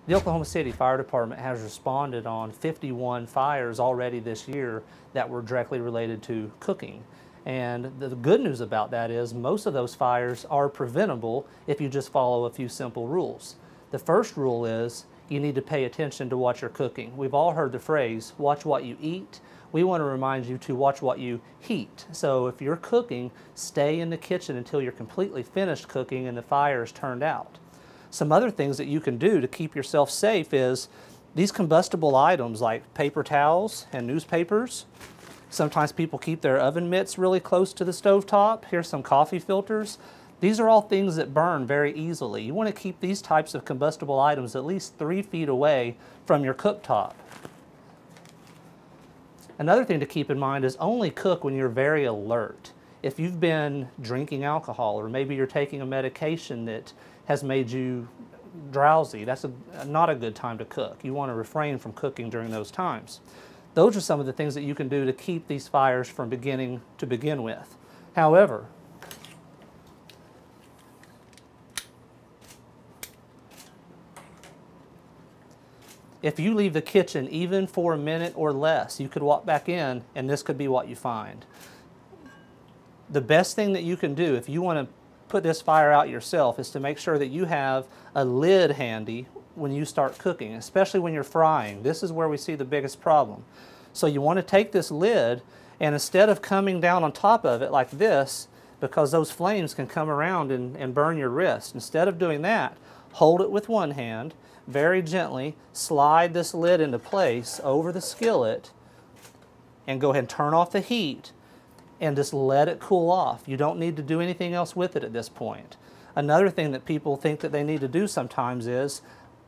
The Oklahoma City Fire Department has responded on 51 fires already this year that were directly related to cooking. And the good news about that is most of those fires are preventable if you just follow a few simple rules. The first rule is you need to pay attention to what you're cooking. We've all heard the phrase, watch what you eat. We want to remind you to watch what you heat. So if you're cooking, stay in the kitchen until you're completely finished cooking and the fire is turned out. Some other things that you can do to keep yourself safe is these combustible items like paper towels and newspapers. Sometimes people keep their oven mitts really close to the stovetop. Here's some coffee filters. These are all things that burn very easily. You want to keep these types of combustible items at least 3 feet away from your cooktop. Another thing to keep in mind is only cook when you're very alert. If you've been drinking alcohol or maybe you're taking a medication that has made you drowsy, that's not a good time to cook. You want to refrain from cooking during those times. Those are some of the things that you can do to keep these fires from beginning to begin with. However, if you leave the kitchen even for a minute or less, you could walk back in and this could be what you find. The best thing that you can do if you want to put this fire out yourself is to make sure that you have a lid handy when you start cooking, especially when you're frying. This is where we see the biggest problem. So you want to take this lid and instead of coming down on top of it like this, because those flames can come around and burn your wrist, instead of doing that, hold it with one hand, very gently slide this lid into place over the skillet and go ahead and turn off the heat and just let it cool off. You don't need to do anything else with it at this point. Another thing that people think that they need to do sometimes is,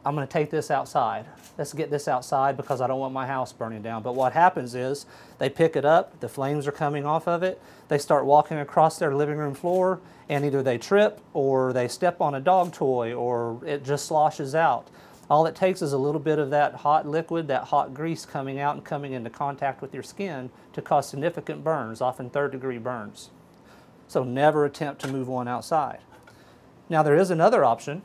I'm going to take this outside. Let's get this outside because I don't want my house burning down. But what happens is they pick it up, the flames are coming off of it, they start walking across their living room floor and either they trip or they step on a dog toy or it just sloshes out. All it takes is a little bit of that hot liquid, that hot grease coming out and coming into contact with your skin to cause significant burns, often third-degree burns. So never attempt to move one outside. Now there is another option.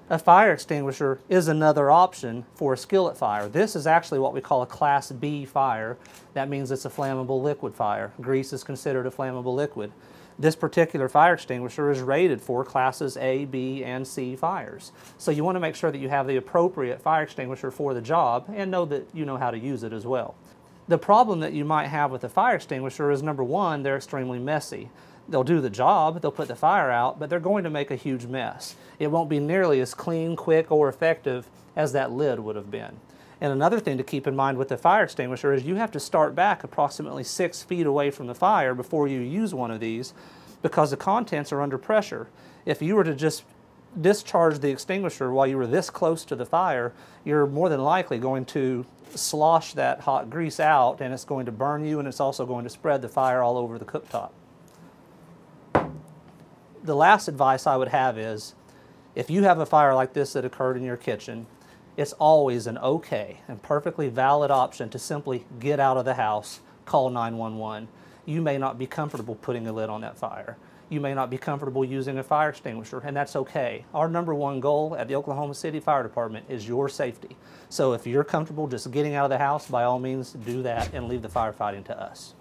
A fire extinguisher is another option for a skillet fire. This is actually what we call a Class B fire. That means it's a flammable liquid fire. Grease is considered a flammable liquid. This particular fire extinguisher is rated for classes A, B, and C fires. So you want to make sure that you have the appropriate fire extinguisher for the job and know that you know how to use it as well. The problem that you might have with a fire extinguisher is, number one, they're extremely messy. They'll do the job, they'll put the fire out, but they're going to make a huge mess. It won't be nearly as clean, quick, or effective as that lid would have been. And another thing to keep in mind with the fire extinguisher is you have to start back approximately 6 feet away from the fire before you use one of these because the contents are under pressure. If you were to just discharge the extinguisher while you were this close to the fire, you're more than likely going to slosh that hot grease out and it's going to burn you and it's also going to spread the fire all over the cooktop. The last advice I would have is, if you have a fire like this that occurred in your kitchen, it's always an okay and perfectly valid option to simply get out of the house, call 911. You may not be comfortable putting a lid on that fire. You may not be comfortable using a fire extinguisher, and that's okay. Our number one goal at the Oklahoma City Fire Department is your safety. So if you're comfortable just getting out of the house, by all means do that and leave the firefighting to us.